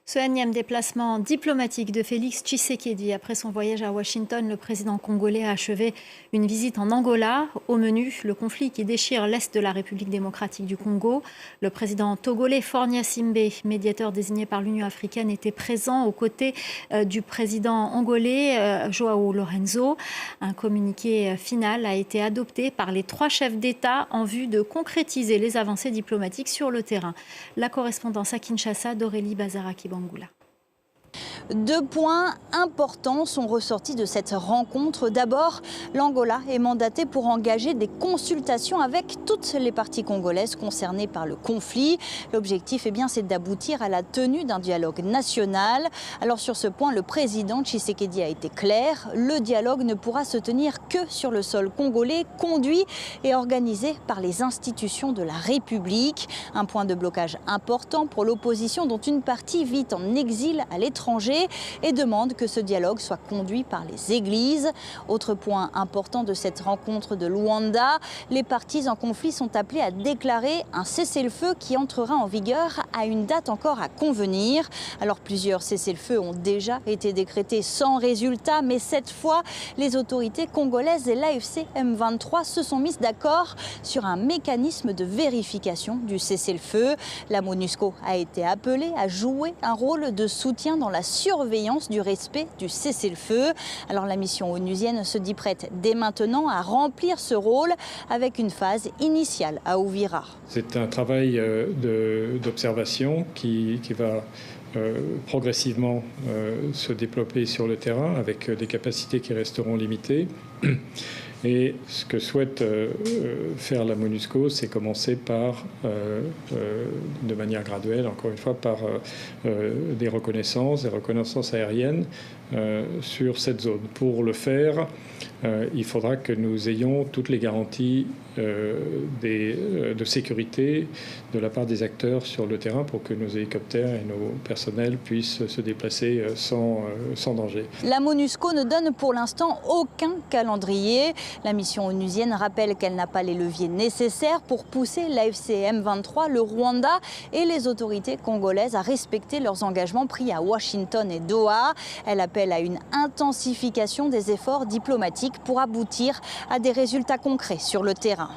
Ce énième déplacement diplomatique de Félix Tshisekedi. Après son voyage à Washington, le président congolais a achevé une visite en Angola. Au menu, le conflit qui déchire l'est de la République démocratique du Congo. Le président togolais Faure Gnassingbe, médiateur désigné par l'Union africaine, était présent aux côtés du président angolais João Lourenço. Un communiqué final a été adopté par les 3 chefs d'État en vue de concrétiser les avancées diplomatiques sur le terrain. La correspondance à Kinshasa d'Aurélie Bazaraki-Bangula. 2 points importants sont ressortis de cette rencontre. D'abord, l'Angola est mandatée pour engager des consultations avec toutes les parties congolaises concernées par le conflit. L'objectif, c'est d'aboutir à la tenue d'un dialogue national. Alors sur ce point, le président Tshisekedi a été clair. Le dialogue ne pourra se tenir que sur le sol congolais, conduit et organisé par les institutions de la République. Un point de blocage important pour l'opposition dont une partie vit en exil à l'étranger et demande que ce dialogue soit conduit par les églises. Autre point important de cette rencontre de Luanda, les parties en conflit sont appelées à déclarer un cessez-le-feu qui entrera en vigueur à une date encore à convenir. Alors plusieurs cessez-le-feu ont déjà été décrétés sans résultat, mais cette fois, les autorités congolaises et l'AFC M23 se sont mises d'accord sur un mécanisme de vérification du cessez-le-feu. La MONUSCO a été appelée à jouer un rôle de soutien dans la surveillance du respect du cessez-le-feu. Alors la mission onusienne se dit prête dès maintenant à remplir ce rôle avec une phase initiale à Uvira. C'est un travail d'observation qui va progressivement se développer sur le terrain avec des capacités qui resteront limitées. Et ce que souhaite faire la MONUSCO, c'est commencer par, de manière graduelle, encore une fois, par des reconnaissances aériennes sur cette zone. Pour le faire, il faudra que nous ayons toutes les garanties de sécurité de la part des acteurs sur le terrain pour que nos hélicoptères et nos personnels puissent se déplacer sans danger. La MONUSCO ne donne pour l'instant aucun calendrier. La mission onusienne rappelle qu'elle n'a pas les leviers nécessaires pour pousser l'AFC M23, le Rwanda et les autorités congolaises à respecter leurs engagements pris à Washington et Doha. Elle appelle à une intensification des efforts diplomatiques pour aboutir à des résultats concrets sur le terrain.